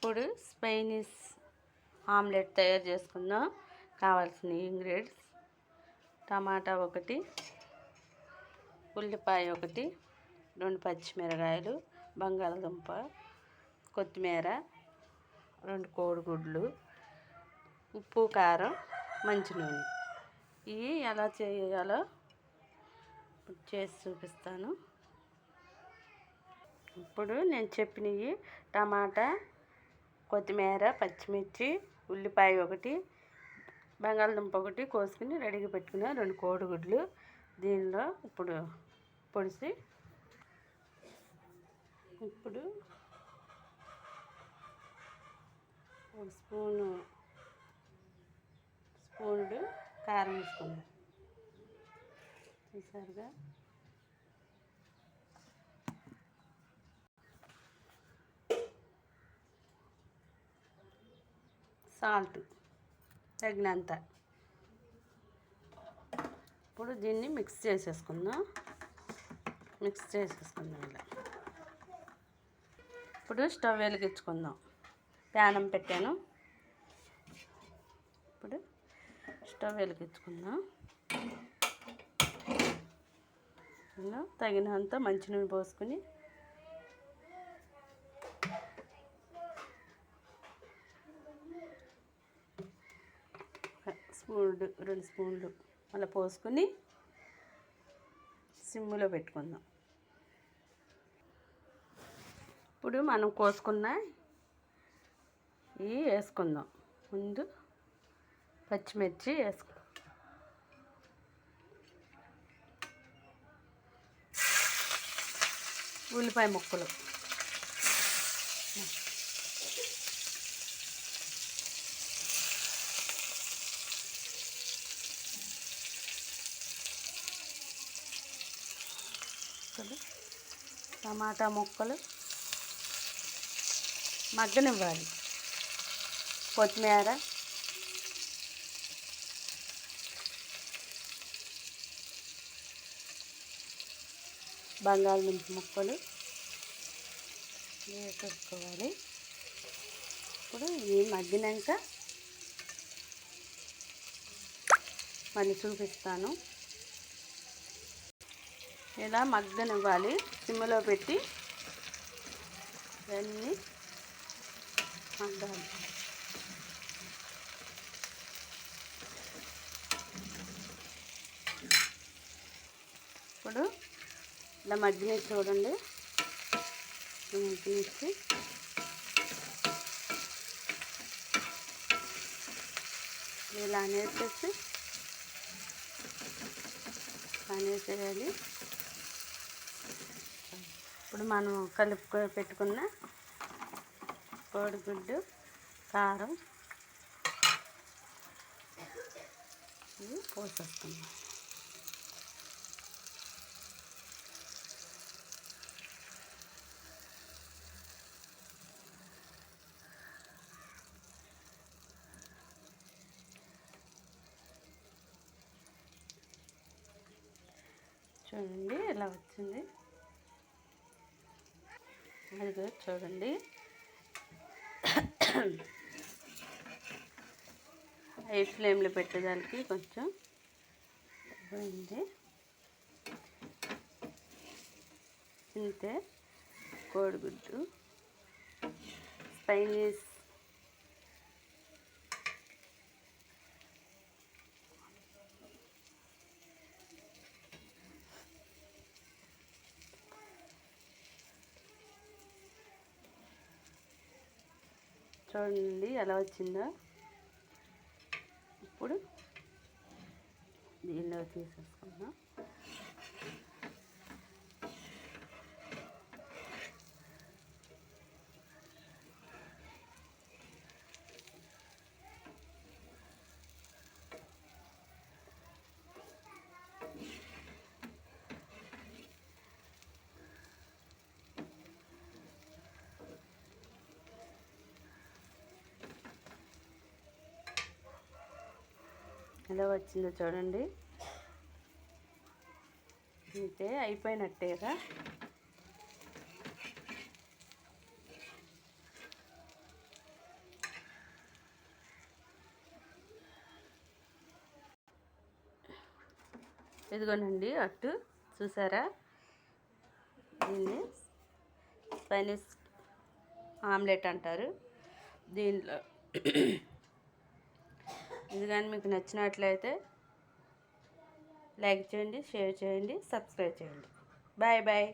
ఇప్పుడు స్పైనీస్ ఆమ్లెట్ తయారు చేసుకుందాం. కావాల్సిన ఇంగ్రీడియంట్స్: టమాటా 1, ఉల్లిపాయ 1, 2 పచ్చిమిరకాయలు, బంగాళదుంప, కొత్తిమీర, 2 కోడిగుడ్లు, ఉప్పు, కారం, మంచి నూనె. ఇవి ఎలా చేయాలో చేసి చూపిస్తాను. ఇప్పుడు నేను చెప్పినవి: టమాటా, కొత్తిమీర, పచ్చిమిర్చి, ఉల్లిపాయ 1, బంగాళదుంప 1 కోసుకుని రెడీగా పెట్టుకున్న 2 కోడిగుడ్లు. దీనిలో ఇప్పుడు పొడిసి ఇప్పుడు 1 స్పూను కారం వేసుకుందాం. చూసారుగా, సాల్ట్ తగినంత. ఇప్పుడు దీన్ని మిక్స్ చేసేసుకుందాం ఇలా. ఇప్పుడు స్టవ్ వెలిగించుకుందాం. ప్యానం పెట్టాను. ఇప్పుడు స్టవ్ వెలిగించుకుందాం. ఇలా తగినంత మంచినూనె పోసుకొని స్పూన్ 2 స్పూన్లు అలా పోసుకొని సిమ్లో పెట్టుకుందాం. ఇప్పుడు మనం కోసుకున్న ఇవి వేసుకుందాం. ముందు పచ్చిమిర్చి వేసుకుందాం. ఉల్లిపాయ ముక్కలు, టమాటా ముక్కలు మగ్గనివ్వాలి. కొత్తిమీర, బంగాళదుంప ముక్కలు వేసేసుకోవాలి. ఇప్పుడు ఇవి మగ్గినాక మళ్ళీ చూపిస్తాను. ఇలా మగ్గనివ్వాలి. సిమ్లో పెట్టి ఇవన్నీ మగ్గాలి. ఇప్పుడు ఇలా మగ్గినవి చూడండి. మగ్గినచ్చి ఇలా అనేసేయాలి. ఇప్పుడు మనం కలుపుకొని పెట్టుకున్న కోడిగుడ్డు, కారం ఇది పోసేస్తున్నాం. చూడండి ఎలా వచ్చింది. అది చూడండి. హై ఫ్లేమ్లో పెట్టేదానికి కొంచెం పోయింది. ఇంతే కోడిగుడ్డు స్పైనీస్ చూడండి ఎలా వచ్చిందో. ఇప్పుడు దీనిలో తీసేసుకుందాం. ఎలా వచ్చిందో చూడండి. అంతే, అయిపోయినట్టేగా. ఇదిగోనండి అట్టు చూసారా, దీన్ని స్పైనిష్ ఆమ్లెట్ అంటారు. దీంట్లో ఇది కానీ మీకు నచ్చినట్లయితే లైక్ చేయండి, షేర్ చేయండి, సబ్స్క్రైబ్ చేయండి. Bye bye.